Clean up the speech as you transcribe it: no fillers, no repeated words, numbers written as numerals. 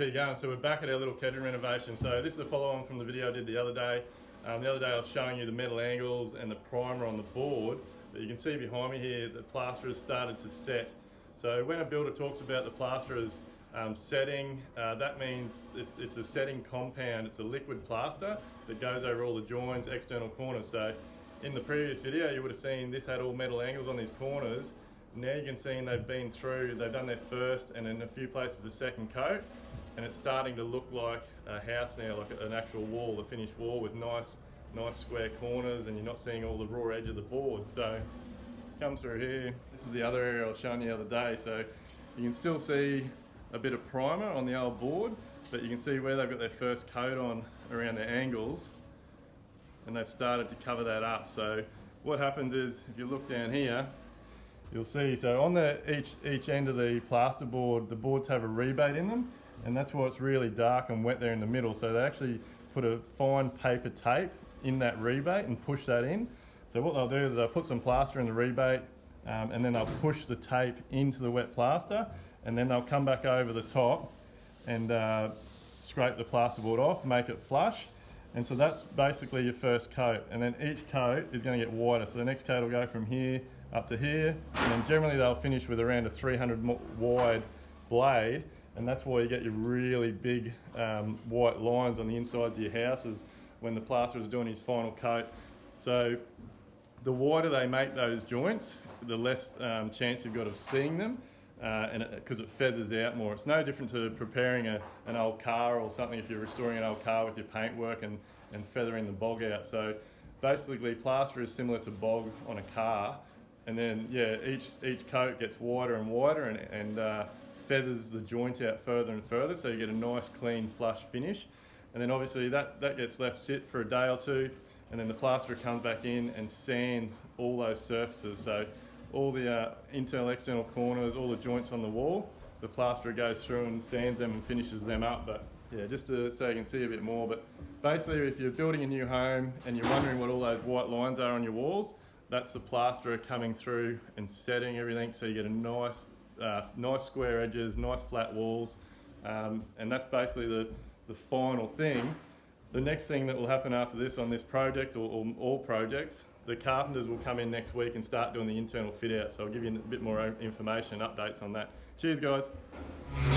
keep going. So we're back at our little kedron renovation. So this is a follow-on from the video I did the other day. The other day I was showing you the metal angles and the primer on the board. But you can see behind me here the plaster has started to set. So when a builder talks about the plaster as setting, that means it's a setting compound. It's a liquid plaster that goes over all the joins, external corners. So in the previous video you would have seen this had all metal angles on these corners. Now you can see they've been through, they've done their first and in a few places a second coat, and it's starting to look like a house now, like an actual wall, a finished wall with nice square corners, and you're not seeing all the raw edge of the board. So come through here, this is the other area I was showing you the other day, so you can still see a bit of primer on the old board, but you can see where they've got their first coat on around their angles, and they've started to cover that up. So what happens is, if you look down here, you'll see, so on each end of the plasterboard, the boards have a rebate in them, and that's why it's really dark and wet there in the middle. So they actually put a fine paper tape in that rebate and push that in. So what they'll do is they'll put some plaster in the rebate, and then they'll push the tape into the wet plaster, and then they'll come back over the top and scrape the plasterboard off, make it flush. And so that's basically your first coat, and then each coat is going to get wider. So the next coat will go from here up to here, and then generally they'll finish with around a 300 wide blade, and that's why you get your really big white lines on the insides of your houses when the plasterer is doing his final coat. So the wider they make those joints, the less chance you've got of seeing them, because it feathers out more. It's no different to preparing an old car or something if you're restoring an old car with your paintwork and feathering the bog out. So basically plaster is similar to bog on a car, and then yeah, each coat gets wider and wider and feathers the joint out further and further, so you get a nice clean flush finish. And then obviously that gets left sit for a day or two, and then the plasterer comes back in and sands all those surfaces. So all the internal, external corners, all the joints on the wall, the plasterer goes through and sands them and finishes them up. But yeah, just so you can see a bit more. But basically, if you're building a new home and you're wondering what all those white lines are on your walls, that's the plasterer coming through and setting everything, so you get a nice square edges, nice flat walls, and that's basically the final thing. The next thing that will happen after this on this project, or all projects, the carpenters will come in next week and start doing the internal fit out. So I'll give you a bit more information, updates on that. Cheers guys.